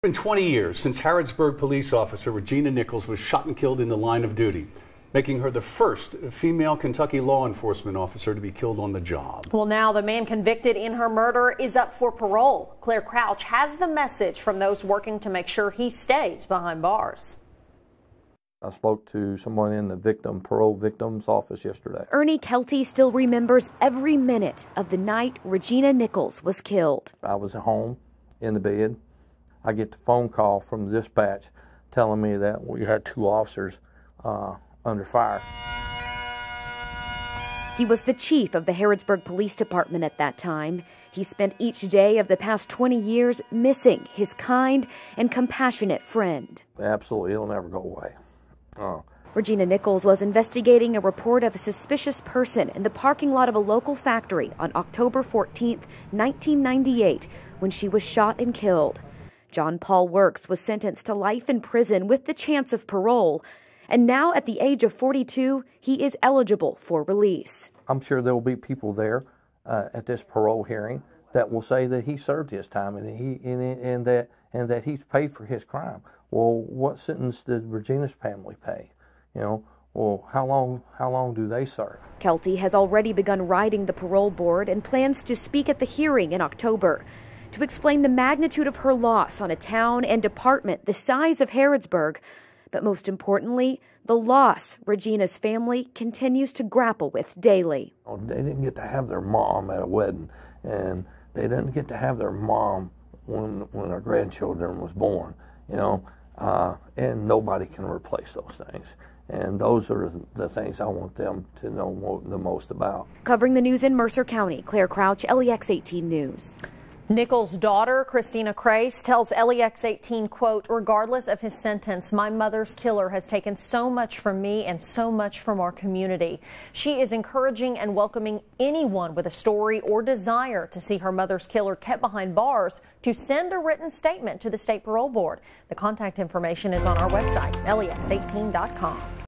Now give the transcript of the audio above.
It's been 20 years since Harrodsburg police officer Regina Nichols was shot and killed in the line of duty, making her the first female Kentucky law enforcement officer to be killed on the job. Well, now the man convicted in her murder is up for parole. Claire Crouch has the message from those working to make sure he stays behind bars. I spoke to someone in the parole victim's office yesterday. Ernie Kelty still remembers every minute of the night Regina Nichols was killed. I was at home in the bed. I get the phone call from the dispatch telling me that we had two officers under fire. He was the chief of the Harrodsburg Police Department at that time. He spent each day of the past 20 years missing his kind and compassionate friend. Absolutely, it'll never go away. Regina Nichols was investigating a report of a suspicious person in the parking lot of a local factory on October 14, 1998, when she was shot and killed. John Paul Works was sentenced to life in prison with the chance of parole, and now at the age of 42, he is eligible for release. I'm sure there will be people there at this parole hearing that will say that he served his time and that he's paid for his crime. Well, what sentence did Regina's family pay? You know, well, how long do they serve? Kelty has already begun writing the parole board and plans to speak at the hearing in October to explain the magnitude of her loss on a town and department the size of Harrodsburg, but most importantly, the loss Regina's family continues to grapple with daily. They didn't get to have their mom at a wedding, and they didn't get to have their mom when their grandchildren was born, you know, and nobody can replace those things. And those are the things I want them to know the most about. Covering the news in Mercer County, Claire Crouch, LEX 18 News. Nichols' daughter, Christina Crace, tells LEX 18, quote, "Regardless of his sentence, my mother's killer has taken so much from me and so much from our community." She is encouraging and welcoming anyone with a story or desire to see her mother's killer kept behind bars to send a written statement to the State Parole Board. The contact information is on our website, lex18.com.